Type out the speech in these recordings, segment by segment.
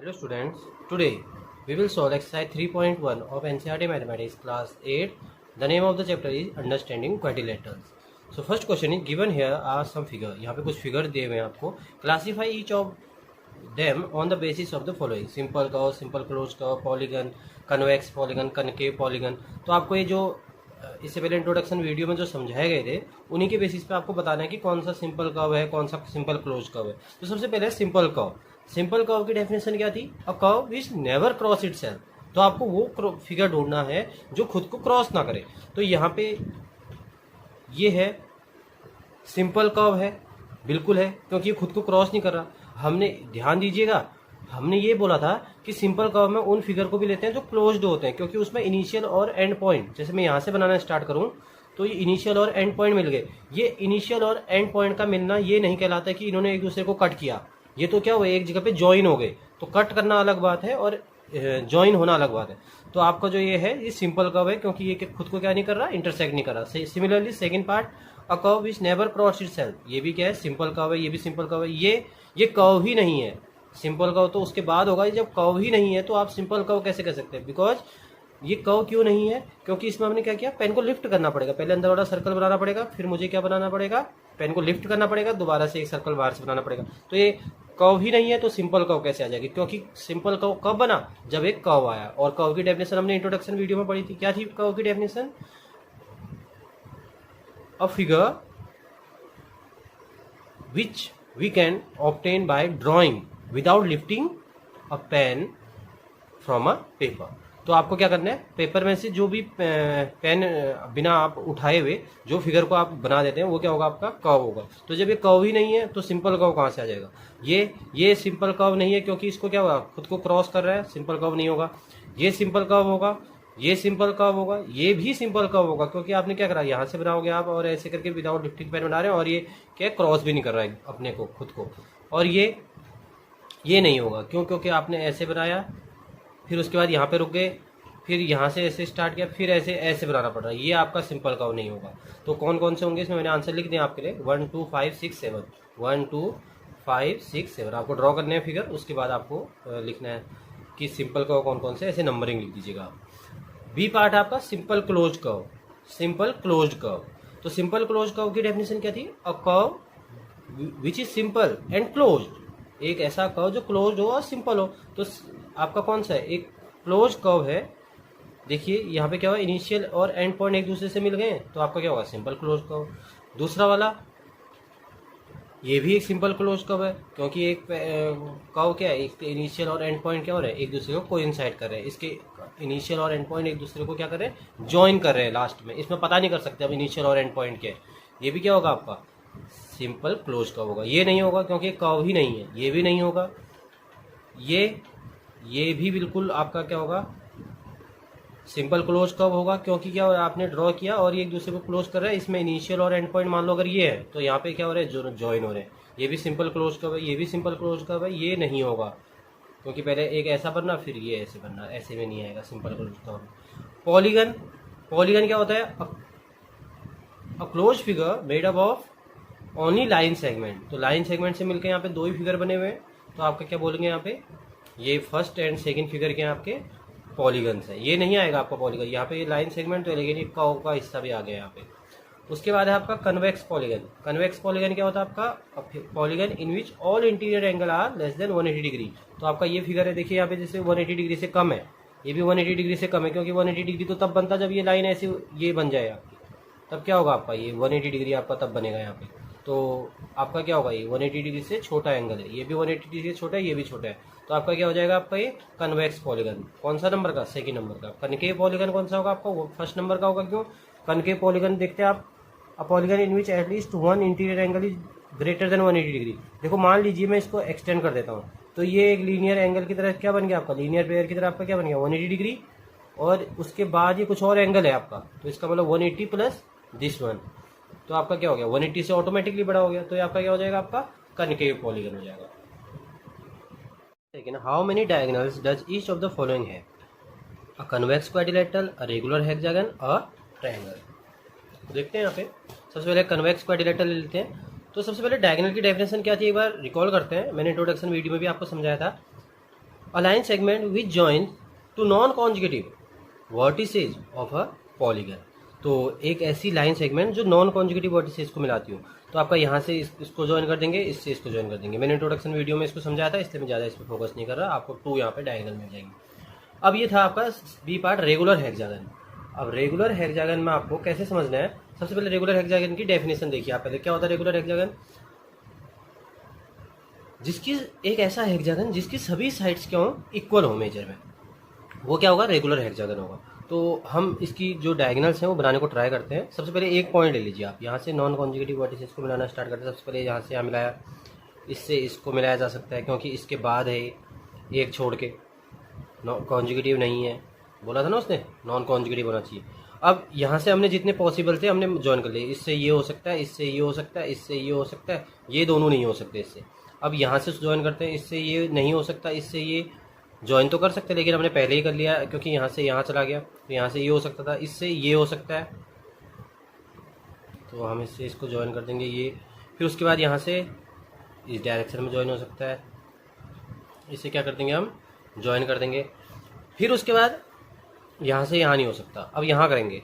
Hello students, today we will solve exercise 3.1 of NCERT Mathematics class 8. The name of the chapter is Understanding Quadrilaterals. So first question is given here are some figure. यहाँ पे कुछ figure दिए हुए हैं आपको. Classify each of them on the basis of the following: simple curve, simple closed curve, polygon, convex polygon, concave polygon. तो आपको ये जो इससे पहले इंट्रोडक्शन वीडियो में जो समझाए गए थे उन्हीं के बेसिस पे आपको बताना है कि कौन सा सिंपल कर्व है, कौन सा सिंपल क्लोज कर्व है. तो सबसे पहले सिंपल कर्व. सिंपल कर्व की डेफिनेशन क्या थी? A curve which never cross itself. तो आपको वो फिगर ढूंढना है जो खुद को क्रॉस ना करे. तो यहाँ पे ये है सिंपल कर्व है, बिल्कुल है, क्योंकि ये खुद को क्रॉस नहीं कर रहा. हमने ध्यान दीजिएगा, हमने ये बोला था कि सिंपल कर्व में उन फिगर को भी लेते हैं जो क्लोज्ड होते हैं, क्योंकि उसमें इनिशियल और एंड पॉइंट, जैसे मैं यहाँ से बनाना स्टार्ट करूँ तो ये इनिशियल और एंड पॉइंट मिल गए. ये इनिशियल और एंड पॉइंट का मिलना ये नहीं कहलाता कि इन्होंने एक दूसरे को कट किया. ये तो क्या हुआ, एक जगह पे ज्वाइन हो गए. तो कट करना अलग बात है और ज्वाइन होना अलग बात है. तो आपका जो ये है ये सिंपल कर्व है, क्योंकि ये खुद को क्या नहीं कर रहा, इंटरसेक्ट नहीं कर रहा. Similarly second part, a curve which never cross itself. ये भी क्या है, सिंपल कर्व है, ये भी सिंपल कर्व है. ये कर्व ही नहीं है. सिंपल कर्व तो उसके बाद होगा. जब कर्व ही नहीं है तो आप सिंपल कर्व कैसे कर सकते हैं? बिकॉज ये कर्व क्यों नहीं है? क्योंकि इसमें हमने क्या किया, पेन को लिफ्ट करना पड़ेगा. पहले अंदर वाला सर्कल बनाना पड़ेगा, फिर मुझे क्या बनाना पड़ेगा, पेन को लिफ्ट करना पड़ेगा, दोबारा से एक सर्कल बाहर से बनाना पड़ेगा. तो ये कर्व ही नहीं है तो सिंपल कर्व कैसे आ जाएगी? क्योंकि सिंपल कर्व कब बना, जब एक कर्व आया. और कर्व की डेफिनेशन हमने इंट्रोडक्शन वीडियो में पढ़ी थी. क्या थी कर्व की definition? A figure which we can obtain by drawing without lifting a pen from a paper. तो आपको क्या करना है, पेपर में से जो भी पेन बिना आप उठाए हुए जो फिगर को आप बना देते हैं वो क्या होगा, आपका कर्व होगा. तो जब ये कर्व ही नहीं है तो सिंपल कर्व कहाँ से आ जाएगा? ये सिंपल कर्व नहीं है, क्योंकि इसको क्या होगा, खुद को क्रॉस कर रहा है, सिंपल कर्व नहीं होगा. ये सिंपल कर्व होगा, ये सिंपल कर्व होगा, ये भी सिंपल कर्व होगा, क्योंकि आपने क्या करा, यहाँ से बनाओगे आप और ऐसे करके विदाउट लिफ्टिंग पेन बना रहे हैं, और ये क्या क्रॉस भी नहीं कर रहा है अपने को, खुद को. और ये नहीं होगा. क्यों? क्योंकि आपने ऐसे बनाया, फिर उसके बाद यहाँ पे रुक गए, फिर यहाँ से ऐसे स्टार्ट किया, फिर ऐसे बनाना पड़ रहा है. ये आपका सिंपल कर्व नहीं होगा. तो कौन कौन से होंगे इसमें मैंने आंसर लिख दिया आपके लिए. 1 2 5 6 7 1 2 5 6 7 आपको ड्रॉ करने हैं फिगर. उसके बाद आपको लिखना है कि सिंपल कर्व कौन कौन से, ऐसे नंबरिंग लिख दीजिएगा आप. बी पार्ट आपका simple close curve. Simple closed curve. तो सिंपल क्लोज कर्व की डेफिनेशन क्या थी? A curve which is simple and closed. एक ऐसा कर्व जो क्लोज्ड हो और सिंपल हो. तो आपका कौन सा है, एक क्लोज कर्व है. देखिए यहाँ पे क्या हुआ, इनिशियल और एंड पॉइंट एक दूसरे से मिल गए, तो आपका क्या होगा, सिंपल क्लोज कर्व. दूसरा वाला ये भी एक सिंपल क्लोज कर्व है, क्योंकि एक कर्व क्या है, एक इनिशियल और एंड पॉइंट क्या हो रहा है, एक दूसरे को कोइंसाइड कर रहे हैं. इसके इनिशियल और एंड पॉइंट एक दूसरे को क्या कर रहे हैं, ज्वाइन कर रहे हैं लास्ट में. इसमें पता नहीं कर सकते अब इनिशियल और एंड पॉइंट क्या है. ये भी क्या होगा, आपका सिंपल क्लोज कर्व होगा. ये नहीं होगा क्योंकि कर्व ही नहीं है. ये भी नहीं होगा. ये भी बिल्कुल आपका क्या होगा, सिंपल क्लोज कर्व होगा, क्योंकि क्या आपने ड्रॉ किया और ये एक दूसरे को क्लोज कर रहा है. इसमें इनिशियल और एंड पॉइंट मान लो अगर ये है, तो यहाँ पे क्या हो रहा है, ज्वाइन हो रहे हैं. ये भी सिंपल क्लोज कर्व है, ये भी सिंपल क्लोज कर्व है. ये नहीं होगा क्योंकि पहले एक ऐसा बनना फिर ये ऐसे बनना, ऐसे में नहीं आएगा simple close curve. Polygon. Polygon क्या होता है, a close figure made up of only line segment. तो लाइन सेगमेंट से मिलकर यहाँ पे दो ही फिगर बने हुए हैं. तो आपका क्या बोलेंगे यहाँ पे, ये फर्स्ट एंड सेकंड फिगर के आपके पॉलीगन्स है. ये नहीं आएगा आपका पॉलीगन. यहाँ पे ये लाइन सेगमेंट तो है, लेकिन ये कर्व का हिस्सा भी आ गया यहाँ पे. उसके बाद है आपका कन्वेक्स पॉलीगन. कन्वेक्स पॉलीगन क्या होता है आपका, polygon in which all interior angle are less than 180 degree. तो आपका ये फिगर है, देखिए यहाँ पे जैसे 180 डिग्री से कम है, ये भी 180 डिग्री से कम है, क्योंकि 180 डिग्री तो तब बनता जब ये लाइन ऐसे ये बन जाए आपकी, तब क्या होगा आपका, ये 180 डिग्री आपका तब बनेगा यहाँ पे. तो आपका क्या होगा, ये 180 डिग्री से छोटा एंगल है, ये भी 180 डिग्री से छोटा है, ये भी छोटा है. तो आपका क्या हो जाएगा, आपका ये कन्वेक्स पॉलीगन. कौन सा नंबर का, सेकंड नंबर का. कनकेव पॉलीगन कौन सा होगा आपका, वो फर्स्ट नंबर का होगा. क्यों, कनकेव पॉलीगन देखते हैं आप, अ polygon in which at least one interior angle is greater than 180 degree. देखो मान लीजिए मैं इसको एक्सटेंड कर देता हूँ, तो ये एक लीनियर एंगल की तरह क्या बन गया आपका, लीनियर पेयर की तरह आपका क्या बन गया, 180 डिग्री. और उसके बाद ये कुछ और एंगल है आपका, तो इसका मतलब 180 प्लस दिस वन. तो आपका क्या हो गया, 180 से ऑटोमेटिकली बड़ा हो गया. तो ये आपका क्या हो जाएगा, आपका कनकेव पॉलीगन हो जाएगा. लेकिन how many diagonals does each of the following है, a convex quadrilateral, a regular hexagon, a triangle. तो देखते हैं यहाँ पे सबसे पहले कन्वेक्स क्वाड्रिलेटरल ले लेते हैं. तो सबसे पहले डायगोनल की डेफिनेशन क्या थी, एक बार रिकॉल करते हैं. मैंने इंट्रोडक्शन वीडियो में भी आपको समझाया था. A line segment which join two non conjugative vertices of a polygon. तो एक ऐसी लाइन सेगमेंट जो नॉन कॉन्जुगेटिव वर्टिसेज को मिलाती हो, तो आपका यहाँ से इसको ज्वाइन कर देंगे, इससे इसको ज्वाइन कर देंगे। मैंने इंट्रोडक्शन वीडियो में इसको समझाया था, इसलिए मैं ज़्यादा इस पर फोकस नहीं कर रहा। आपको 2 यहाँ पे डायगोनल मिल जाएंगे। अब ये था आपका बी पार्ट, रेगुलर हेक्सागन। अब रेगुलर हेक्सागन में आपको कैसे समझना है, सबसे पहले रेगुलर हेक्सागन की डेफिनेशन देखिए आप पहले। क्या होता है रेगुलर हेक्सागन? जिसकी एक ऐसा हेक्सागन जिसकी सभी साइड्स क्या हो, इक्वल हो मेजर में, वो क्या होगा, रेगुलर हेक्सागन होगा। तो हम इसकी जो डायगोनल्स हैं वो बनाने को ट्राई करते हैं। सबसे पहले एक पॉइंट ले लीजिए आप, यहाँ से नॉन कॉन्जुगेटिव वर्टिसेस को मिलाना स्टार्ट करते हैं। सबसे पहले यहाँ से यहाँ मिलाया, इससे इसको मिलाया जा सकता है क्योंकि इसके बाद है एक छोड़ के, नॉन कॉन्जुगेटिव नहीं है, बोला था ना उसने नॉन कॉन्जुगेटिव होना चाहिए। अब यहाँ से हमने जितने पॉसिबल थे हमने ज्वाइन कर लिए। इससे ये हो सकता है, इससे ये हो सकता है, इससे ये हो सकता है, ये दोनों नहीं हो सकते इससे। अब यहाँ से ज्वाइन करते हैं, इससे ये नहीं हो सकता, इससे ये ज्वाइन तो कर सकते हैं लेकिन हमने पहले ही कर लिया क्योंकि यहाँ से यहाँ चला गया। तो यहाँ से ये हो सकता था, इससे ये हो सकता है, तो हम इससे इसको ज्वाइन कर देंगे ये। फिर उसके बाद यहाँ से इस डायरेक्शन में ज्वाइन हो सकता है, इसे क्या कर देंगे हम, ज्वाइन कर देंगे। फिर उसके बाद यहाँ से यहाँ नहीं हो सकता, अब यहाँ करेंगे।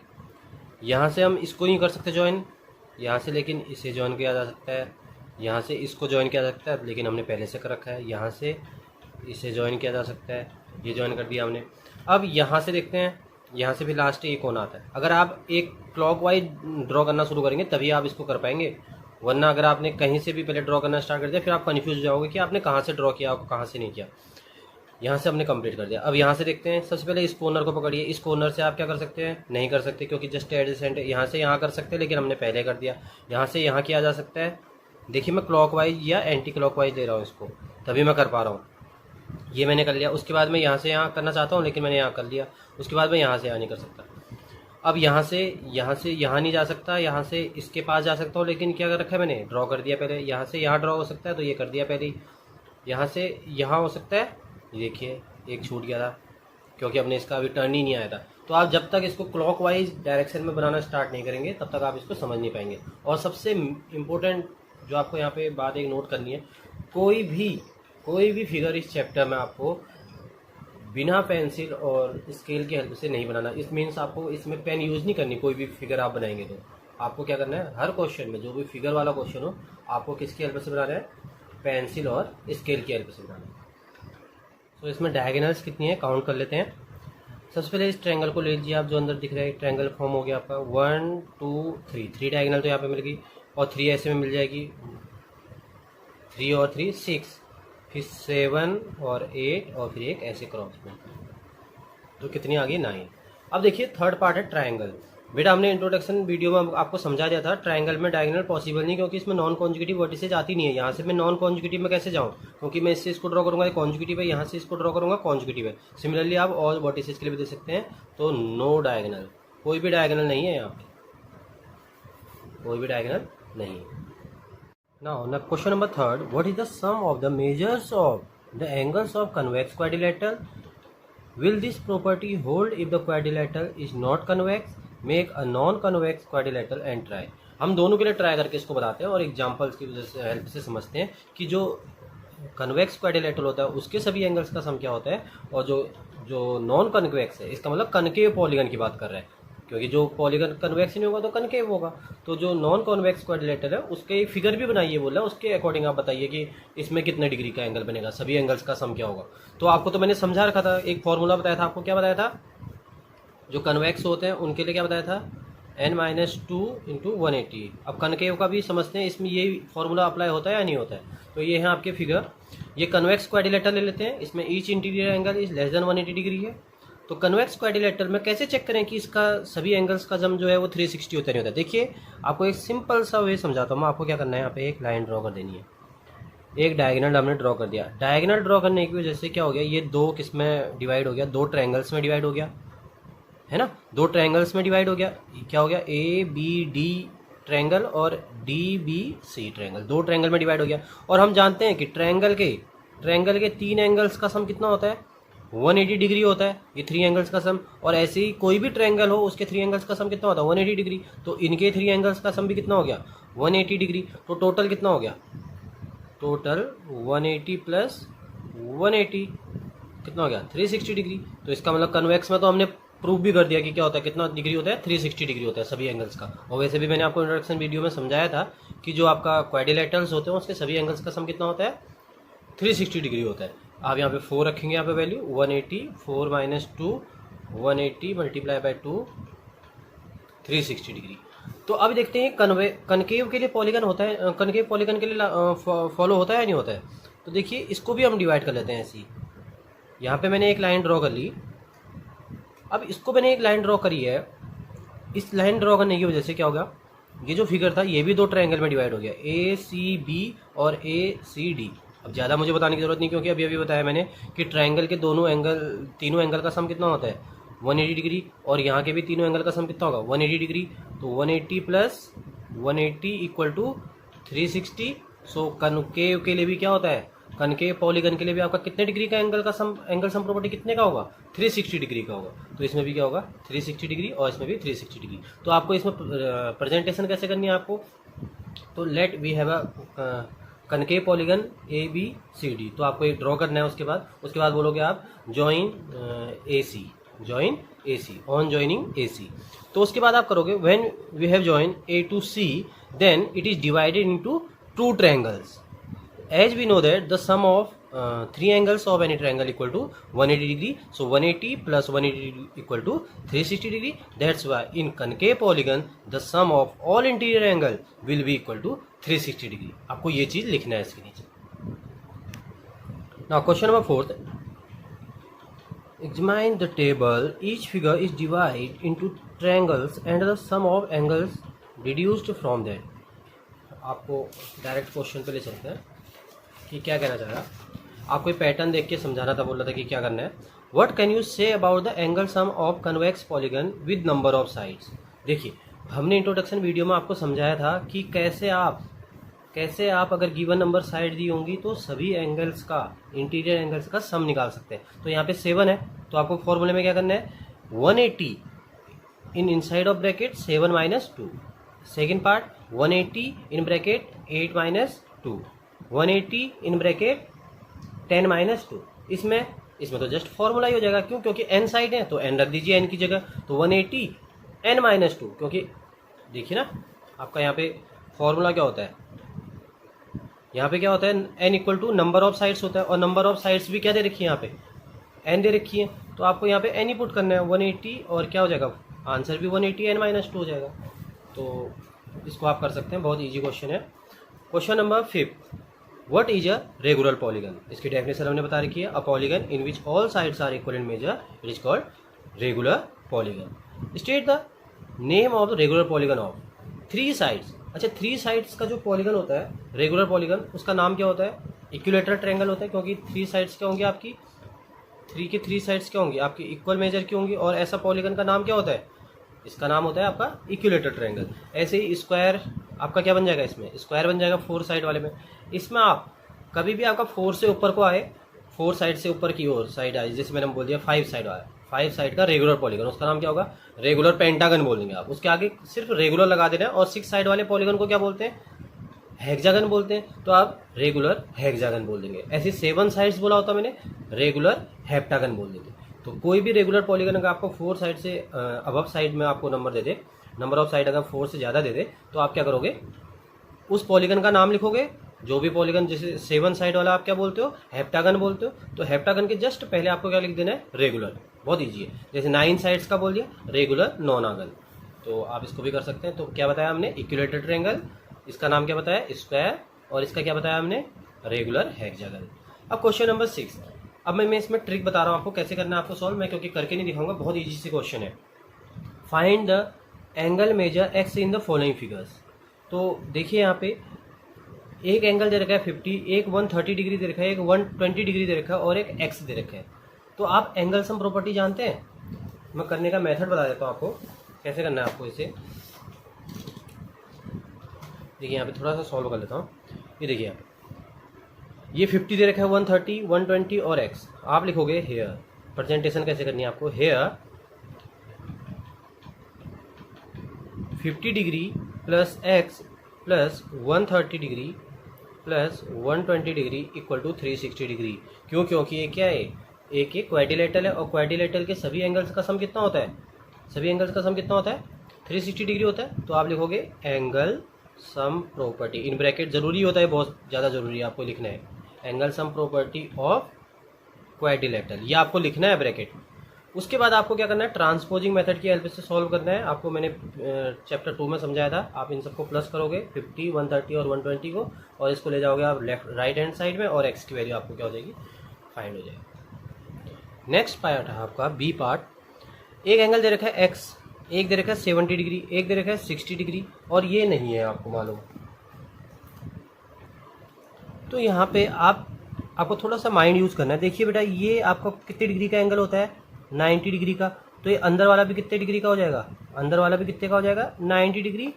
यहाँ से हम इसको नहीं कर सकते ज्वाइन यहाँ से, लेकिन इसे ज्वाइन किया जा सकता है। यहाँ से इसको ज्वाइन किया जा सकता है लेकिन हमने पहले से कर रखा है। यहाँ से इसे ज्वाइन किया जा सकता है, ये ज्वाइन कर दिया हमने। अब यहाँ से देखते हैं, यहाँ से भी लास्ट एक कोना आता है। अगर आप एक क्लॉकवाइज ड्रॉ करना शुरू करेंगे तभी आप इसको कर पाएंगे, वरना अगर आपने कहीं से भी पहले ड्रॉ करना स्टार्ट कर दिया फिर आप कन्फ्यूज हो जाओगे कि आपने कहाँ से ड्रॉ किया और कहाँ से नहीं किया। यहाँ से हमने कंप्लीट कर दिया। अब यहाँ से देखते हैं, सबसे पहले इस कॉर्नर को पकड़िए। इस कॉर्नर से आप क्या कर सकते हैं, नहीं कर सकते क्योंकि जस्ट एडजेसेंट है। यहाँ से यहाँ कर सकते हैं लेकिन हमने पहले कर दिया। यहाँ से यहाँ किया जा सकता है, देखिए मैं क्लॉकवाइज या एंटी क्लॉकवाइज ले रहा हूँ इसको, तभी मैं कर पा रहा हूँ। ये मैंने कर लिया। उसके बाद मैं यहाँ से यहाँ करना चाहता हूँ लेकिन मैंने यहाँ कर लिया। उसके बाद मैं यहाँ से यहाँ नहीं कर सकता। अब यहाँ से यहाँ नहीं जा सकता, यहाँ से इसके पास जा सकता हूँ लेकिन क्या कर रखा है मैंने, ड्रॉ कर दिया पहले। यहाँ से यहाँ ड्रॉ हो सकता है तो ये कर दिया पहले ही। यहाँ से यहाँ हो सकता है, देखिए एक छूट गया था क्योंकि हमने इसका अभी टर्न ही नहीं आया था। तो आप जब तक इसको क्लॉकवाइज डायरेक्शन में बनाना स्टार्ट नहीं करेंगे तब तक आप इसको समझ नहीं पाएंगे। और सबसे इम्पोर्टेंट जो आपको यहाँ पे बात एक नोट करनी है, कोई भी फिगर इस चैप्टर में आपको बिना पेंसिल और स्केल की हेल्प से नहीं बनाना। इस मीन्स आपको इसमें पेन यूज़ नहीं करनी। कोई भी फिगर आप बनाएंगे तो आपको क्या करना है, हर क्वेश्चन में जो भी फिगर वाला क्वेश्चन हो आपको किसकी हेल्प से बनाना है, पेंसिल और स्केल की हेल्प से बनाना है। तो इसमें डायगोनल्स कितनी है काउंट कर लेते हैं। सबसे पहले इस ट्रायंगल को ले लीजिए आप, जो अंदर दिख रहा है ट्रायंगल फॉर्म हो गया आपका 1 2 3। 3 डायगोनल तो यहाँ पे मिल गई और 3 ऐसे में मिल जाएगी, 3 और 3 6, फिर 7 और 8 और फिर एक ऐसे क्रॉस में, तो कितनी आ गई 9। अब देखिए थर्ड पार्ट है ट्रायंगल। बेटा हमने इंट्रोडक्शन वीडियो में आपको समझा दिया था ट्रायंगल में डायगोनल पॉसिबल नहीं क्योंकि इसमें नॉन कॉन्जुगेटिव वर्टिसेज आती नहीं है। यहाँ से मैं नॉन कॉन्जुगेटिव में कैसे जाऊँ, क्योंकि मैं इससे इसको ड्रॉ करूँगा कॉन्जुगेटिव है, यहाँ से इसको ड्रॉ करूँगा कॉन्जुगेटिव है। सिमिलरली आप और वर्टिसेज के लिए भी दे सकते हैं। तो नो डायगोनल, कोई भी डायगोनल नहीं है यहाँ पे, कोई भी डायगोनल नहीं। Now question number 3, what is the sum of the measures of the angles of convex quadrilateral? Will this property hold if the quadrilateral is not convex? Make a non-convex quadrilateral and try. हम दोनों के लिए try करके इसको बताते हैं और examples की हेल्प से समझते हैं कि जो कन्वेक्स क्वाड्रिलेटरल होता है उसके सभी एंगल्स का सम क्या होता है, और जो नॉन कन्वेक्स है इसका मतलब कनकेव पॉलीगन की बात कर रहे हैं, क्योंकि जो पॉलीगन कन्वेक्स नहीं होगा तो कनकेव होगा। तो जो नॉन कॉन्वेक्स क्वाड्रिलेटरल है उसके फिगर भी बनाइए बोला, उसके अकॉर्डिंग आप बताइए कि इसमें कितने डिग्री का एंगल बनेगा, सभी एंगल्स का सम क्या होगा। तो आपको तो मैंने समझा रखा था, एक फॉर्मूला बताया था आपको। क्या बताया था, जो कन्वेक्स होते हैं उनके लिए क्या बताया था, n-2 × 180। अब कनकेव का भी समझते हैं, इसमें ये फॉर्मूला अप्लाई होता है या नहीं होता है। तो ये है आपके फिगर, ये कन्वेक्स क्वाड्रिलेटरल ले लेते हैं, इसमें each interior angle is less than 180 degree है। तो कन्वेक्स क्वाड्रिलेटरल में कैसे चेक करें कि इसका सभी एंगल्स का सम जो है वो 360 होता नहीं होता। देखिए आपको एक सिंपल सा वे समझाता हूँ मैं। आपको क्या करना है, यहाँ पे एक लाइन ड्रॉ कर देनी है, एक डायगोनल हमने ड्रॉ कर दिया। डायगोनल ड्रॉ करने की वजह से क्या हो गया, ये दो किस में डिवाइड हो गया, दो ट्रायंगल्स में डिवाइड हो गया है ना, दो ट्रायंगल्स में डिवाइड हो गया। क्या हो गया, ABD ट्रायंगल और DBC ट्रायंगल, दो ट्रायंगल में डिवाइड हो गया। और हम जानते हैं कि ट्रायंगल के 3 एंगल्स का सम कितना होता है, 180 डिग्री होता है, ये 3 एंगल्स का सम। और ऐसे ही कोई भी ट्रायंगल हो उसके 3 एंगल्स का सम कितना होता है, 180 डिग्री। तो इनके 3 एंगल्स का सम भी कितना हो गया, 180 डिग्री। तो टोटल कितना हो गया, टोटल 180 + 180 कितना हो गया 360 डिग्री। तो इसका मतलब कन्वेक्स में तो हमने प्रूव भी कर दिया कि क्या होता है, कितना डिग्री होता है, 360 डिग्री होता है सभी एंगल्स का। और वैसे भी मैंने आपको इंट्रोडक्शन वीडियो में समझाया था कि जो आपका क्वाड्रिलेटरल्स होते हैं उसके सभी एंगल्स का सम कितना होता है, 360 डिग्री होता है। आप यहाँ पे 4 रखेंगे, यहाँ पे value 180, 4 minus 2 180 multiply by 2 360 degree. तो अब देखते हैं कनकेव के लिए पॉलीगन होता है, कनकेव पॉलीगन के लिए फॉलो होता है या नहीं होता है। तो देखिए इसको भी हम डिवाइड कर लेते हैं ऐसी। यहाँ पे मैंने एक लाइन ड्रॉ कर ली, अब इसको मैंने एक लाइन ड्रॉ करी है। इस लाइन ड्रॉ करने की वजह से क्या होगा, ये जो फिगर था ये भी दो ट्रायंगल में डिवाइड हो गया, ACB और ACD। अब ज़्यादा मुझे बताने की जरूरत नहीं, क्योंकि अभी अभी बताया मैंने कि ट्रायंगल के दोनों एंगल, तीनों एंगल का सम कितना होता है 180 डिग्री, और यहाँ के भी तीनों एंगल का सम कितना होगा 180 डिग्री। तो 180 plus 180 equal to 360। So concave के लिए भी क्या होता है, कनकेव पॉलीगन के लिए भी आपका कितने डिग्री का एंगल सम प्रॉपर्टी कितने का होगा, 360 डिग्री का होगा। तो इसमें भी क्या होगा 360 डिग्री और इसमें भी 360 डिग्री। तो आपको इसमें प्रेजेंटेशन कैसे करनी है आपको, तो let we have a concave polygon ABCD। तो आपको एक ड्रॉ करना है, उसके बाद बोलोगे आप join AC on joining AC। तो उसके बाद आप करोगे when we have join A to C then it is divided into two triangles. As we know that the sum of three angles of any triangle equal to 180 degree, so 180 plus 180 equal to 360 degree. That's why in concave polygon the sum of all interior angle will be equal to 360 degree. आपको ये चीज लिखना है इसके नीचे। Now question number 4. Examine the table. Each figure is divided into triangles and the sum of angles deduced from that. आपको direct question पे ले चलते हैं कि क्या कहना चाह रहा। आपको पैटर्न देख के समझाना था, बोल रहा था कि क्या करना है। What can you say about the angle sum of convex polygon with number of sides. देखिए हमने इंट्रोडक्शन वीडियो में आपको समझाया था कि कैसे आप अगर गिवन नंबर साइड दी होंगी तो सभी एंगल्स का, इंटीरियर एंगल्स का सम निकाल सकते हैं। तो यहाँ पे 7 है, तो आपको फॉर्मूले में क्या करना है 180 in inside of bracket 7 minus 2। Second part 180 in bracket 8 minus 2, 180 in bracket 10 minus 2। इसमें तो जस्ट फॉर्मूला ही हो जाएगा, क्यों, क्योंकि n साइड है तो n रख दीजिए n की जगह। तो 180 n माइनस 2, क्योंकि देखिए ना आपका यहाँ पे फॉर्मूला क्या होता है, यहाँ पे क्या होता है n equal to number of sides होता है, और नंबर ऑफ साइड्स भी क्या दे रखी है यहाँ पे n दे रखी है। तो आपको यहाँ पे n ही पुट करना है 180, और क्या हो जाएगा आंसर भी 180 n माइनस 2 हो जाएगा। तो इसको आप कर सकते हैं, बहुत ईजी क्वेश्चन है। Question number 5, what is a regular polygon. इसकी डेफिनेशन हमने बता रखी है, a polygon in which all sides are equal in measure it is called regular polygon. State the name of the regular polygon of 3 sides. अच्छा 3 sides का जो polygon होता है रेगुलर पॉलीगन, उसका नाम क्या होता है, इक्विलेटरल ट्रायंगल होता है, क्योंकि 3 साइड्स क्या होंगी आपकी, 3 की 3 साइड्स क्या होंगी आपकी इक्वल मेजर की होंगी। और ऐसा पॉलीगन का नाम क्या होता है, इसका नाम होता है आपका इक्विलेटरल ट्रायंगल। ऐसे ही स्क्वायर आपका क्या बन जाएगा, इसमें स्क्वायर बन जाएगा 4 साइड वाले में। इसमें आप कभी भी आपका 4 से ऊपर को आए, 4 साइड से ऊपर की ओर साइड आए, जैसे मैंने बोल दिया 5 साइड वाला, 5 साइड का रेगुलर पॉलीगन, उसका नाम क्या होगा रेगुलर पेंटागन बोलेंगे आप। उसके आगे सिर्फ रेगुलर लगा देना है। और 6 साइड वाले पॉलीगन को क्या बोलते हैं, हेक्सागन बोलते हैं, तो आप रेगुलर हेक्सागन बोल देंगे। ऐसे 7 साइड्स बोला होता मैंने, रेगुलर हेप्टागन बोल देंगे। तो कोई भी रेगुलर पॉलीगन अगर आपको 4 साइड से अबव साइड में आपको number they they, number of side अगर 4 से ज़्यादा दे दे, तो आप क्या करोगे उस पॉलीगन का नाम लिखोगे। जो भी पॉलीगन जैसे 7 साइड वाला आप क्या बोलते हो, हेप्टागन बोलते हो, तो हेप्टागन के जस्ट पहले आपको क्या लिख देना है रेगुलर। बहुत ईजी है। जैसे 9 साइड्स का बोल दिया रेगुलर नॉनागन, तो आप इसको भी कर सकते हैं। तो क्या बताया हमने इक्विलेटरल ट्रायंगल, इसका नाम क्या बताया स्क्वायर, और इसका क्या बताया हमने रेगुलर हेक्सागन। अब क्वेश्चन नंबर 6, अब मैं इसमें ट्रिक बता रहा हूँ आपको कैसे करना है आपको सॉल्व, मैं क्योंकि करके नहीं दिखाऊंगा, बहुत ईजी सी क्वेश्चन है। Find the angle measure x in the following figures. तो देखिए यहाँ पे एक एंगल दे रखा है 50, एक 130 डिग्री दे रखा है, एक 120 डिग्री दे रखा है, और एक एक्स दे रखा है। तो आप एंगल सम प्रॉपर्टी जानते हैं, मैं करने का मेथड बता देता हूँ आपको कैसे करना है आपको इसे। देखिए यहाँ पे थोड़ा सा सॉल्व कर लेता हूँ। ये देखिए ये 50 दे रखा है, 130, 120 और एक्स। आप लिखोगे हेयर, प्रेजेंटेशन कैसे करनी है आपको, here 50 degree plus x plus 130 degree plus 120 degree equal to 360 degree. क्यों, क्योंकि ये क्या है एक ये क्वाड्रिलेटरल है और क्वाड्रिलेटरल के सभी एंगल्स का सम कितना होता है, सभी एंगल्स का सम कितना होता है 360 डिग्री होता है। तो आप लिखोगे angle sum property, in bracket जरूरी होता है, बहुत ज़्यादा जरूरी है आपको लिखना है, angle sum property of quadrilateral, ये आपको लिखना है ब्रैकेट। उसके बाद आपको क्या करना है, ट्रांसपोजिंग मेथड की हेल्प से सॉल्व करना है। आपको मैंने चैप्टर 2 में समझाया था, आप इन सबको प्लस करोगे 50, 130 और 120 को, और इसको ले जाओगे आप लेफ्ट राइट हैंड साइड में, और एक्स की वैल्यू आपको क्या हो जाएगी, फाइंड हो जाएगी। नेक्स्ट पार्ट है आपका बी पार्ट। एक एंगल दे रखा है एक्स, एक दे रखा है 70 डिग्री, एक दे रखा है 60 डिग्री, और ये नहीं है आपको मालूम। तो यहाँ पे आपको थोड़ा सा माइंड यूज़ करना है। देखिए बेटा, ये आपका कितने डिग्री का एंगल होता है, 90 डिग्री का। तो ये अंदर वाला भी कितने डिग्री का हो जाएगा, अंदर वाला भी कितने का हो जाएगा, 90 डिग्री,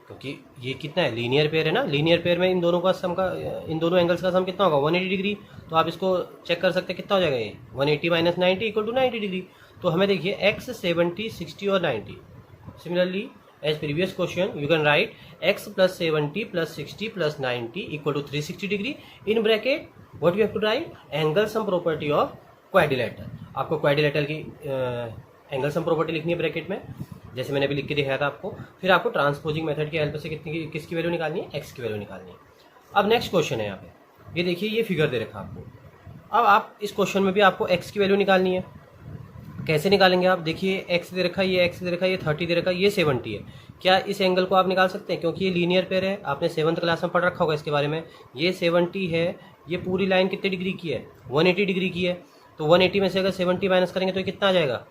क्योंकि ये कितना है, लीनियर पेयर है ना। लीनियर पेयर में इन दोनों का सम का, इन दोनों एंगल्स का सम कितना होगा, 180 डिग्री। तो आप इसको चेक कर सकते हैं कितना हो जाएगा ये, 180 माइनस 90 इक्वल टू 90 डिग्री। तो हमें देखिए एक्स 70, 60 और 90। Similarly as previous question you can write x plus 70 plus 60 plus 90 equal to 360 degree. In bracket what you have to write, angle sum property of quadrilateral. आपको quadrilateral की angle sum property लिखनी है bracket में, जैसे मैंने अभी लिख के दिखाया था आपको। फिर आपको ट्रांसपोजिंग मेथड की हेल्प से किसकी वैल्यू निकालनी है, एक्स की वैल्यू निकालनी है। अब नेक्स्ट क्वेश्चन है यहाँ पे, ये देखिए ये फिगर दे रखा आपको। अब आप इस क्वेश्चन में भी आपको एक्स की वैल्यू निकालनी है। कैसे निकालेंगे आप, देखिए एक्स दे रखा है, ये एक्स दे रखा है, ये 30 दे रखा है, ये 70 है। क्या इस एंगल को आप निकाल सकते हैं, क्योंकि ये लीनियर पेयर है, आपने 7th क्लास में पढ़ रखा होगा इसके बारे में। ये 70 है, ये पूरी लाइन कितने डिग्री की है, 180 डिग्री की है। तो 180 में से अगर 70 माइनस करेंगे तो ये कितना आ जाएगा,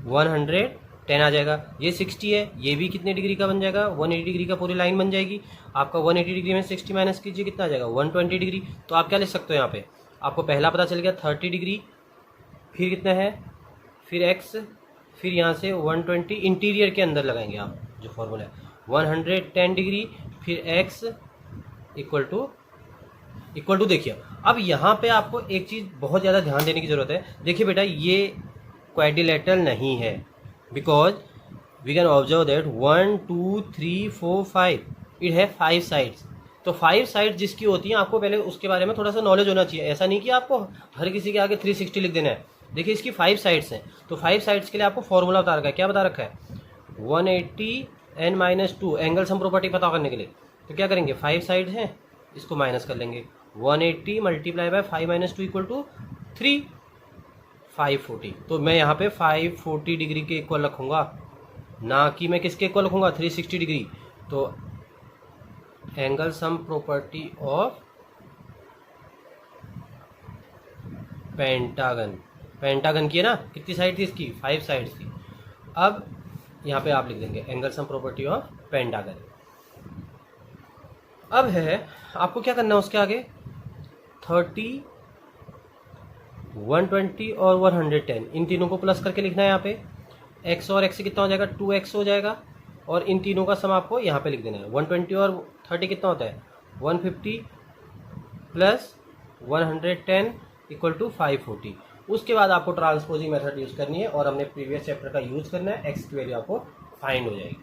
110 आ जाएगा। ये 60 है, ये भी कितने डिग्री का बन जाएगा, 180 डिग्री का पूरी लाइन बन जाएगी। आपका 180 डिग्री में 60 माइनस कीजिए, कितना आ जाएगा, 120 डिग्री। तो आप क्या लिख सकते हो यहाँ पे, आपको पहला पता चल गया 30 डिग्री, फिर कितना है, फिर x, फिर यहाँ से 120 इंटीरियर के अंदर लगाएंगे आप जो फॉर्मूला है, 110 डिग्री, फिर x इक्वल टू देखिए। अब यहाँ पे आपको एक चीज़ बहुत ज़्यादा ध्यान देने की ज़रूरत है। देखिए बेटा, ये क्वाड्रिलेटरल नहीं है, because we can observe that 1 2 3 4 5 इट है 5 साइड्स। तो 5 साइड्स जिसकी होती हैं, आपको पहले उसके बारे में थोड़ा सा नॉलेज होना चाहिए। ऐसा नहीं कि आपको हर किसी के आगे 360 लिख देना है। देखिए इसकी 5 साइड्स हैं, तो 5 साइड्स के लिए आपको फॉर्मूला बता रखा है। क्या बता रखा है, 180 n-2 एंगल सम प्रॉपर्टी पता करने के लिए। तो क्या करेंगे, 5 साइड्स हैं, इसको माइनस कर लेंगे, 180 मल्टीप्लाई बाय 5 - 2 इक्वल टू 3, 540। तो मैं यहाँ पे 540 डिग्री के इक्वल रखूँगा, ना कि मैं किसके इक्वल रखूँगा, 360 डिग्री। तो angle sum property of pentagon, pentagon की है ना, कितनी साइड थी इसकी, 5 साइड थी। अब यहाँ पे आप लिख देंगे angle sum property of pentagon. अब है आपको क्या करना है उसके आगे, 30, 120 और 110 इन तीनों को प्लस करके लिखना है। यहाँ पे x और x कितना हो जाएगा, 2x हो जाएगा, और इन तीनों का सम आपको यहाँ पे लिख देना है। 120 और 30 कितना होता है, 150 प्लस 110 इक्वल टू 540। उसके बाद आपको ट्रांसपोजिंग मेथड यूज़ करनी है, और हमने प्रीवियस चैप्टर का यूज़ करना है, एक्स की वैल्यू आपको फाइंड हो जाएगी।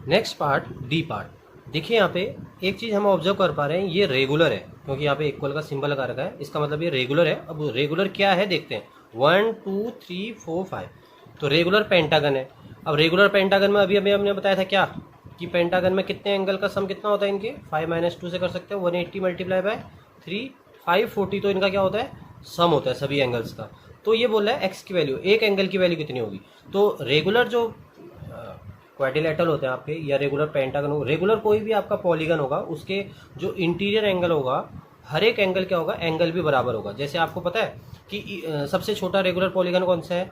Next part D part. देखिए यहाँ पे एक चीज़ हम ऑब्जर्व कर पा रहे हैं, ये रेगुलर है, क्योंकि यहाँ पे इक्वल का सिंबल लगा रखा है, इसका मतलब ये रेगुलर है। अब रेगुलर क्या है देखते हैं, 1 2 3 4 5, तो रेगुलर पेंटागन है। अब रेगुलर पेंटागन में अभी हमने बताया था क्या, कि पेंटागन में कितने एंगल का सम कितना होता है इनके, 5 - 2 से कर सकते हो, 180 मल्टीप्लाई बाय 3, 540। तो इनका क्या होता है, सम होता है सभी एंगल्स का। तो ये बोल रहा है एक्स की वैल्यू, एक एंगल की वैल्यू कितनी होगी। तो रेगुलर जो क्वाड्रिलेटरल होते हैं आपके, या रेगुलर पेंटागन होगा, रेगुलर कोई भी आपका पॉलीगन होगा, उसके जो इंटीरियर एंगल होगा, हर एक एंगल क्या होगा, एंगल भी बराबर होगा। जैसे आपको पता है कि सबसे छोटा रेगुलर पॉलीगन कौन सा है,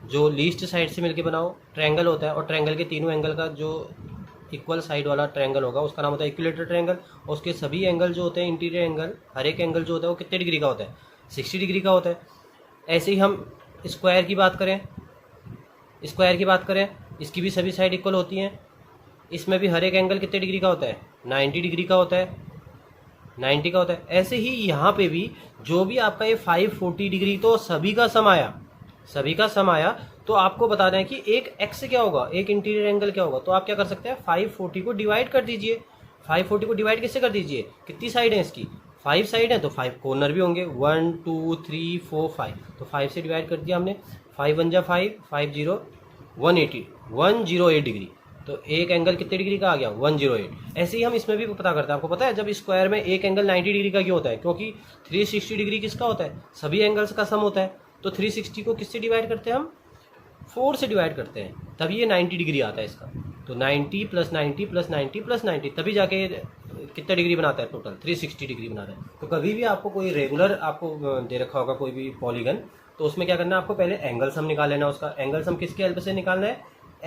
जो लीस्ट साइड से मिलके बनाओ ट्रायंगल होता है, और ट्रायंगल के तीनों एंगल का जो इक्वल साइड वाला ट्रायंगल होगा उसका नाम होता है इक्विलेटरल ट्रायंगल। और उसके सभी एंगल जो होते हैं, इंटीरियर एंगल, हर एक एंगल जो होता है वो कितने डिग्री का होता है, 60 डिग्री का होता है। ऐसे ही हम स्क्वायर की बात करें, इसकी भी सभी साइड इक्वल होती हैं। इसमें भी हर एक एंगल कितने डिग्री का होता है, 90 डिग्री का होता है, 90 का होता है। ऐसे ही यहाँ पे भी जो भी आपका ये 540 डिग्री, तो सभी का सम आया। तो आपको बताना है कि एक एक्स क्या होगा, एक इंटीरियर एंगल क्या होगा। तो आप क्या कर सकते हैं, 540 को डिवाइड कर दीजिए। 540 को डिवाइड किससे कर दीजिए, कितनी साइड है इसकी, 5 साइड है तो 5 कॉर्नर भी होंगे, 1 2 3 4 5, तो 5 से डिवाइड कर दिया हमने, 5 1 जा 5, 5 0 108 डिग्री। तो एक एंगल कितने डिग्री का आ गया, 108। ऐसे ही हम इसमें भी पता करते हैं। आपको पता है जब स्क्वायर में एक एंगल 90 डिग्री का क्यों होता है, क्योंकि 360 डिग्री किसका होता है, सभी एंगल्स का सम होता है। तो 360 को किससे डिवाइड करते हैं हम, 4 से डिवाइड करते हैं, तभी ये 90 डिग्री आता है इसका। तो 90 + 90 + 90 + 90 तभी जाके कितना डिग्री बनाता है, टोटल 360 डिग्री बनाता है। तो कभी भी आपको कोई रेगुलर आपको दे रखा होगा कोई भी पॉलीगन, तो उसमें क्या करना है, आपको पहले एंगल सम निकाल लेना। उसका एंगल सम किसके हेल्प से निकालना है,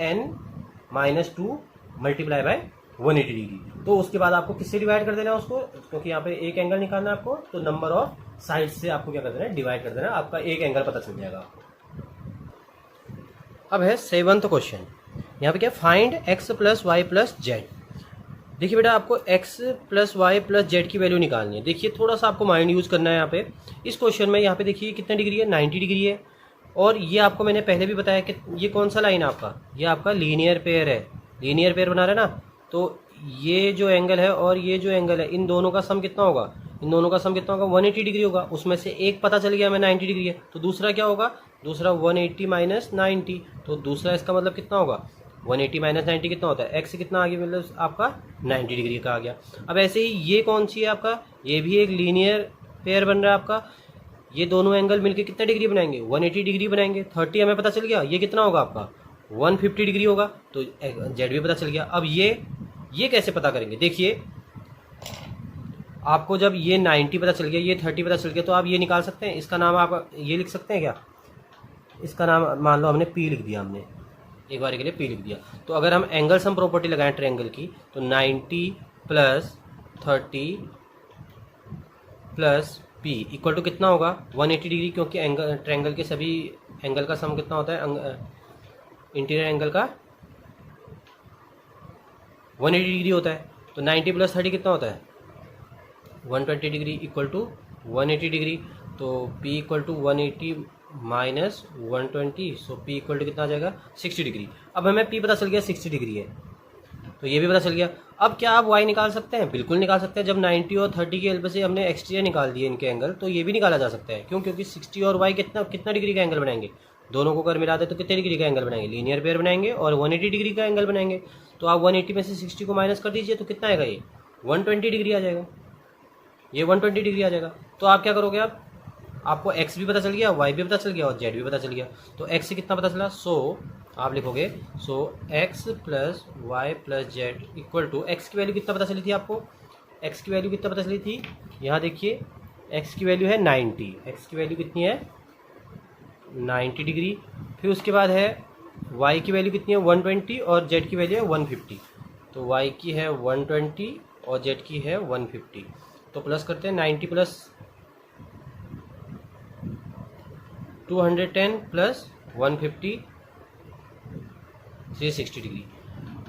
n-2 × 180 डिग्री। तो उसके बाद आपको किससे डिवाइड कर देना है उसको, क्योंकि यहाँ पे एक एंगल निकालना है आपको, तो नंबर ऑफ साइड से आपको क्या कर देना है, डिवाइड कर देना है, आपका एक एंगल पता चल जाएगा। अब है 7th क्वेश्चन, यहाँ पे क्या, फाइंड x + y + z। देखिए बेटा आपको x + y + z की वैल्यू निकालनी है। देखिए थोड़ा सा आपको माइंड यूज करना है यहाँ पे। इस क्वेश्चन में यहाँ पे देखिए कितना डिग्री है, 90 डिग्री है। और ये आपको मैंने पहले भी बताया कि ये कौन सा लाइन है आपका, ये आपका लीनियर पेयर है, लीनियर पेयर बना रहे ना। तो ये जो एंगल है और ये जो एंगल है, इन दोनों का सम कितना होगा, इन दोनों का सम कितना होगा, 180 डिग्री होगा। उसमें से एक पता चल गया हमें 90 डिग्री है, तो दूसरा क्या होगा, दूसरा 180 - 90। तो दूसरा इसका मतलब कितना होगा, 180 - 90 कितना होता है, x कितना आ गया, मतलब आपका 90 डिग्री का आ गया। अब ऐसे ही ये कौन सी है आपका, ये भी एक लीनियर पेयर बन रहा है आपका। ये दोनों एंगल मिलके कितना डिग्री बनाएंगे, 180 डिग्री बनाएंगे। 30 हमें पता चल गया, ये कितना होगा आपका 150 डिग्री होगा, तो जेड भी पता चल गया। अब ये कैसे पता करेंगे, देखिए आपको जब ये 90 पता चल गया, ये 30 पता चल गया, तो आप ये निकाल सकते हैं, इसका नाम आप ये लिख सकते हैं क्या, इसका नाम मान लो हमने P लिख दिया, हमने एक बार के लिए P लिख दिया। तो अगर हम एंगल सम प्रॉपर्टी लगाएं ट्रायंगल की, तो 90 + 30 + P इक्वल टू कितना होगा, 180 डिग्री, क्योंकि एंगल ट्रायंगल के सभी एंगल का सम कितना होता है, इंटीरियर एंगल का 180 डिग्री होता है। तो 90 + 30 कितना होता है, 120 डिग्री इक्वल टू 180 डिग्री। तो P = 180 - 120, सो P = कितना आ जाएगा, 60 डिग्री। अब हमें P पता चल गया 60 डिग्री है, तो ये भी पता चल गया। अब क्या आप y निकाल सकते हैं, बिल्कुल निकाल सकते हैं। जब 90 और 30 की हेल्प से हमने एक्सटीरियर निकाल दिए इनके एंगल, तो ये भी निकाला जा सकता है। क्यों, क्योंकि 60 और y कितना डिग्री का एंगल बनाएंगे, दोनों को अगर मिला दे तो कितने डिग्री का एंगल बनाएंगे, लीनियर पेयर बनाएंगे और 180 डिग्री का एंगल बनाएंगे। तो आप 180 में से 60 को माइनस कर दीजिए, तो कितना आएगा, ये 120 डिग्री आ जाएगा, ये 120 डिग्री आ जाएगा। तो आप क्या करोगे, आपको x भी पता चल गया, y भी पता चल गया और z भी पता चल गया। तो x से कितना पता चला, सो आप लिखोगे x + y + z equal to, x की वैल्यू कितना पता चली थी आपको, x की वैल्यू कितना पता चली थी, यहाँ देखिए x की वैल्यू है 90, x की वैल्यू कितनी है 90 डिग्री। फिर उसके बाद है y की वैल्यू कितनी है 120 और z की वैल्यू है 150। तो y की है 120 और z की है 150। तो प्लस करते हैं 90 + 210 + 150 360 डिग्री।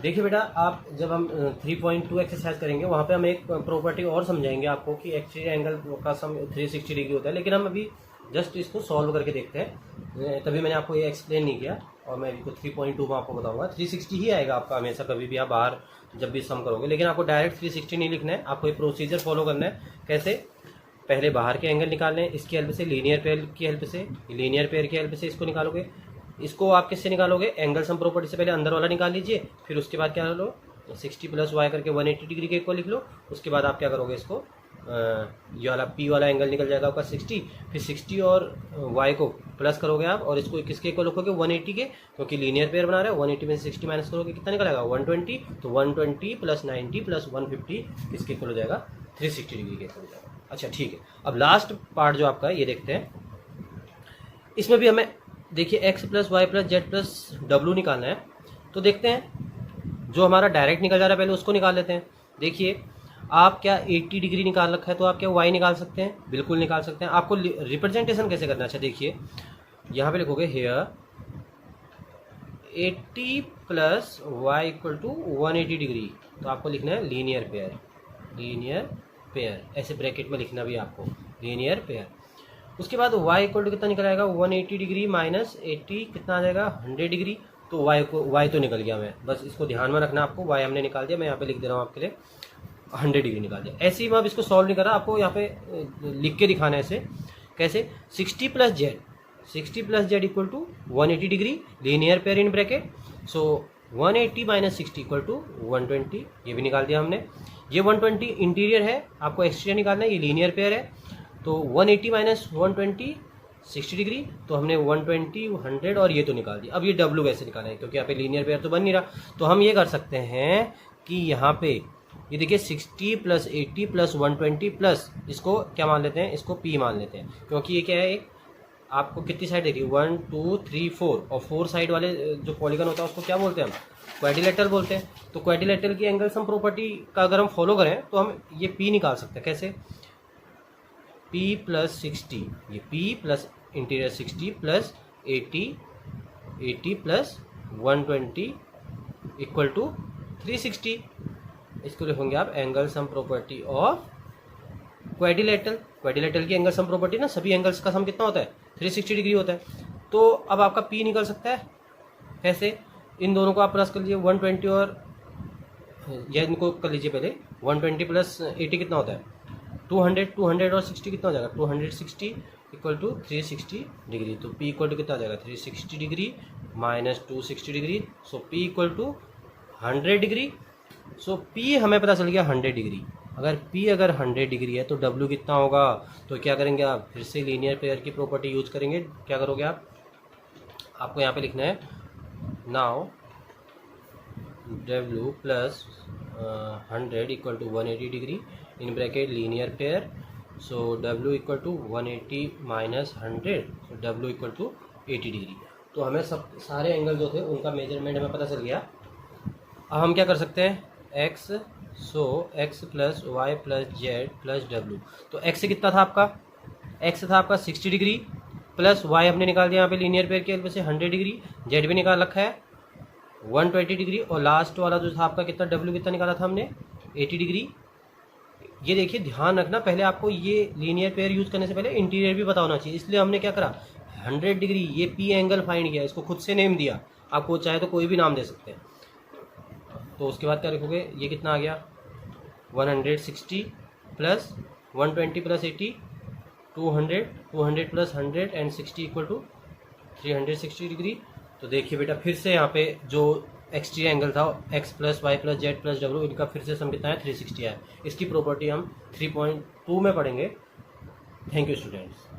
देखिए बेटा आप जब हम 3.2 एक्सरसाइज करेंगे, वहाँ पे हम एक प्रॉपर्टी और समझाएंगे आपको कि एक्चुअली एंगल का सम 360 डिग्री होता है। लेकिन हम अभी जस्ट इसको सॉल्व करके देखते हैं, तभी मैंने आपको ये एक्सप्लेन नहीं किया। और मैं इसको 3.2 में आपको बताऊंगा, 360 ही आएगा आपका हमेशा, कभी भी आप बाहर जब भी सम करोगे। लेकिन आपको डायरेक्ट 360 नहीं लिखना है, आपको ये प्रोसीजर फॉलो करना है। कैसे, पहले बाहर के एंगल निकालने हैं, इसकी हेल्प से, लीनियर पेयर की हेल्प से, लीनियर पेयर की हेल्प से इसको निकालोगे। इसको आप किससे निकालोगे, एंगल सम प्रॉपर्टी से पहले अंदर वाला निकाल लीजिए, फिर उसके बाद क्या लो, 60 + y करके 180 डिग्री के इक्वल लिख लो। उसके बाद आप क्या करोगे, इसको ये वाला P वाला एंगल निकल जाएगा आपका 60, फिर 60 और y को प्लस करोगे आप, और इसको किसके इक्वल रखोगे, 180 के, क्योंकि लीनियर पेयर बना रहे हो। 180 में से 60 माइनस करोगे कितना निकलेगा, 120। तो 120 + 90 + 150 किसके इक्वल हो जाएगा, 360 डिग्री के इक्वल हो जाएगा। अच्छा ठीक है, अब लास्ट पार्ट जो आपका है ये देखते हैं। इसमें भी हमें देखिए x + y + z + w निकालना है। तो देखते हैं, जो हमारा डायरेक्ट निकल जा रहा है पहले उसको निकाल लेते हैं। देखिए आप क्या 80 डिग्री निकाल रखा है, तो आप क्या y निकाल सकते हैं, बिल्कुल निकाल सकते हैं। आपको रिप्रेजेंटेशन कैसे करना है, अच्छा देखिए यहाँ पे लिखोगे हेयर 80 + y = 180 डिग्री। तो आपको लिखना है लीनियर पेयर, लीनियर पेयर, ऐसे ब्रैकेट में लिखना भी आपको, लीनियर पेयर। उसके बाद y = कितना निकल आएगा, 180 डिग्री माइनस 80 कितना आ जाएगा, 100 डिग्री। तो y तो निकल गया, मैं बस इसको ध्यान में रखना आपको, y हमने निकाल दिया, मैं यहाँ पे लिख दे रहा हूँ आपके लिए। 100 डिग्री निकाल दिया। ऐसे ही मैं अब इसको सॉल्व नहीं कर रहा, आपको यहाँ पे लिख के दिखाना है ऐसे। कैसे? 60 plus z equal to 180 degree, linear pair in bracket. So 180 minus 60 equal to 120, ये भी निकाल दिया हमने। ये 120 इंटीरियर है, आपको एक्सटीरियर निकालना है, ये लीनियर पेयर है। तो 180 माइनस 120 60 डिग्री, तो हमने 120 100 और ये तो निकाल दिया। अब ये W कैसे निकालना है, क्योंकि यहाँ पे लीनियर पेयर तो बन नहीं रहा। तो हम ये कर सकते हैं कि यहाँ पे ये देखिए 60 प्लस 80 प्लस 120 प्लस इसको क्या मान लेते हैं, इसको P मान लेते हैं, क्योंकि ये क्या है, एक आपको कितनी साइड दे रही है, 1 2 3 4, और 4 साइड वाले जो पॉलीगन होता है उसको क्या बोलते हैं हम, क्वाड्रिलेटरल बोलते हैं। तो क्वाड्रिलेटरल की एंगल सम प्रॉपर्टी का अगर हम फॉलो करें तो हम ये P निकाल सकते हैं। कैसे? P प्लस 60, ये P plus interior 60 plus 80 plus 120 equal to 360। इसको लिखेंगे आप angle sum property of quadrilateral की एंगल सम प्रॉपर्टी ना, सभी एंगल्स का सम कितना होता है, 360 डिग्री होता है। तो अब आपका P निकल सकता है। कैसे? इन दोनों को आप प्लस कर लीजिए, 120 और या इनको कर लीजिए पहले, 120 प्लस 80 कितना होता है, 200 और 60 कितना हो जाएगा, 260 इक्वल टू 360 डिग्री। तो P इक्वल टू कितना आ जाएगा, 360 degree minus 260 degree. So P equal to 100 degree. So P हमें पता चल गया 100 डिग्री। अगर P अगर 100 डिग्री है तो W कितना होगा, तो क्या करेंगे आप, फिर से लीनियर पेयर की प्रॉपर्टी यूज करेंगे। क्या करोगे आप, आपको यहाँ पे लिखना है now W plus 100 equal to 180 degree in bracket linear pair. So W equal to 180 minus 100, so W equal to 80 degree. तो हमें सब सारे एंगल जो थे उनका मेजरमेंट हमें पता चल गया। अब हम क्या कर सकते हैं, x, so x plus y plus z plus W। तो x कितना था आपका, x था आपका 60 डिग्री, प्लस y हमने निकाल दिया यहाँ पे लीनियर पेयर के वजह से 100 डिग्री, z भी निकाल रखा है 120 डिग्री, और लास्ट वाला जो था आपका कितना, W कितना निकाला था हमने, 80 डिग्री। ये देखिए ध्यान रखना, पहले आपको ये लीनियर पेयर यूज़ करने से पहले इंटीरियर भी पता होना चाहिए, इसलिए हमने क्या करा, 100 डिग्री ये P एंगल फाइंड किया, इसको खुद से नेम दिया। आपको चाहे तो कोई भी नाम दे सकते हैं। तो उसके बाद क्या लिखोगे, ये कितना आ गया, 160 plus 120 plus 80, 200 plus 100 and 60 equal to 360 degree. तो देखिए बेटा फिर से यहाँ पे जो एक्सटीरियर एंगल था x plus y plus z plus W, इनका फिर से सम कितना है, 360 है। इसकी प्रॉपर्टी हम 3.2 में पढ़ेंगे। Thank you students.